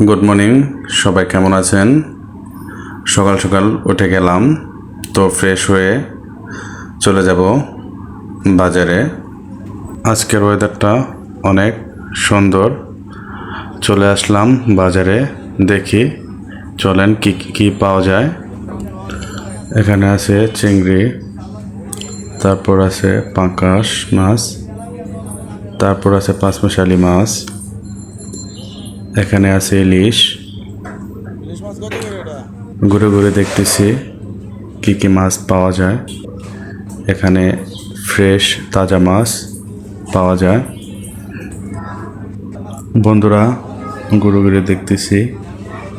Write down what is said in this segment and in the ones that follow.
Good morning, সবাই কেমন আছেন? সকাল সকাল উঠে গেলাম, তো ফ্রেশ হয়ে চলে যাব বাজারে। আজকের ওয়েদারটা অনেক সুন্দর। চলে আসলাম বাজারে, দেখি চলেন কি কি পাওয়া যায়। এখানে আছে চিংড়ি, তারপর আছে পাঙ্গাস মাছ, তারপর আছে পাঁচমিশালি মাছ, এখানে আছে ইলিশ। ঘুরে ঘুরে দেখতেছি কি কি মাছ পাওয়া যায়। এখানে ফ্রেশ তাজা মাছ পাওয়া যায়। বন্ধুরা, ঘুরে ঘুরে দেখতেছি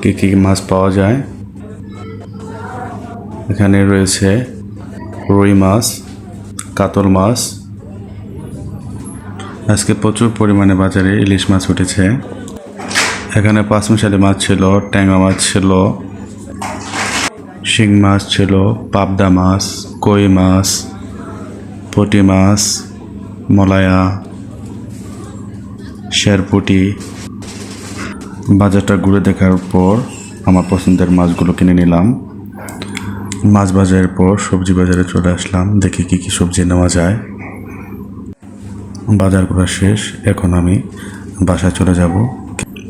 কি কি মাছ পাওয়া যায়। এখানে রয়েছে রুই মাছ, কাতল মাছ। আজকে প্রচুর পরিমাণে বাজারে ইলিশ মাছ উঠেছে। এখানে পাঁচমিশালি মাছ ছিল, ট্যাংরা মাছ ছিল, শিং মাছ ছিল, পাবদা মাছ, কই মাছ, পুঁটি মাছ, মলায়া, শেরপুটি। বাজারটা ঘুরে দেখার পর আমার পছন্দের মাছগুলো কিনে নিলাম। মাছ বাজারের পর সবজি বাজারে চলে আসলাম, দেখি কি কি সবজি নেওয়া যায়। বাজার করা শেষ, এখন আমি বাসায় চলে যাব।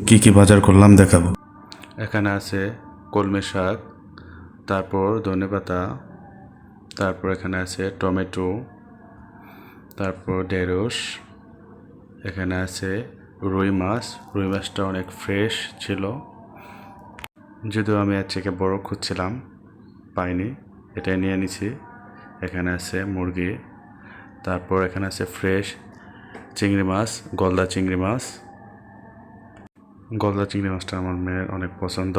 কি কি বাজার করলাম দেখাবো। এখানে আছে কলমি শাক, তারপর ধনেপাতা, তারপর এখানে আছে টমেটো, তারপর ঢেঁড়স। এখানে আছে রুই মাছ। রুই মাছটা অনেক ফ্রেশ ছিল, যদিও আমি এর থেকে বড় খুঁজছিলাম, পাইনি, এটাই নিয়ে নিছি। এখানে আছে মুরগি, তারপর এখানে আছে ফ্রেশ চিংড়ি মাছ, গলদা চিংড়ি মাছ। গলদা চিংড়ি মাছটা আমার মেয়ের অনেক পছন্দ।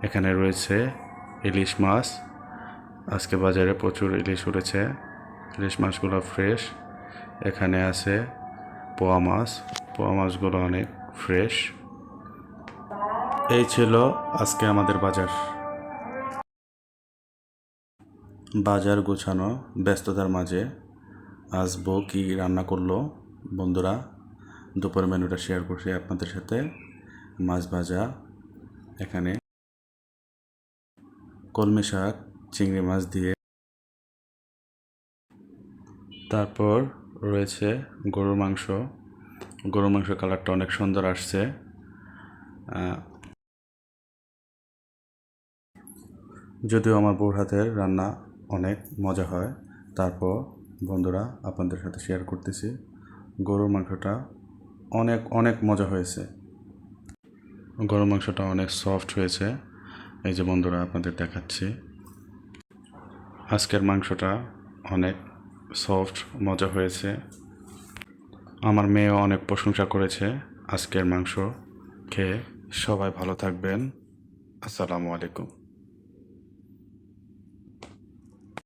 এখানে রয়েছে ইলিশ মাছ। আজকে বাজারে প্রচুর ইলিশ উঠেছে, ইলিশ মাছগুলো ফ্রেশ। এখানে আছে পোয়া মাছ, পোয়া মাছগুলো অনেক ফ্রেশ। এই ছিল আজকে আমাদের বাজার। বাজার গোছানো ব্যস্ততার মাঝে আসবো কি রান্না করলো বন্ধুরা, দুপুরের মেনুটা শেয়ার করছি আপনাদের সাথে। মাছ ভাজা, এখানে কলমি শাক চিংড়ি মাছ দিয়ে, তারপর রয়েছে গরুর মাংস। গরুর মাংস কালারটা অনেক সুন্দর আসছে। যদিও আমার বউর হাতের রান্না অনেক মজা হয়, তারপর বন্ধুরা আপনাদের সাথে শেয়ার করতেছি। গরুর মাংসটা অনেক অনেক মজা হয়েছে। গরুর মাংসটা অনেক সফট হয়েছে। এই যে বন্ধুরা আপনাদের দেখাচ্ছি, আজকের মাংসটা অনেক সফট মজা হয়েছে। আমার মেয়েও অনেক প্রশংসা করেছে আজকের মাংস খেয়ে। সবাই ভালো থাকবেন। আসসালামু আলাইকুম।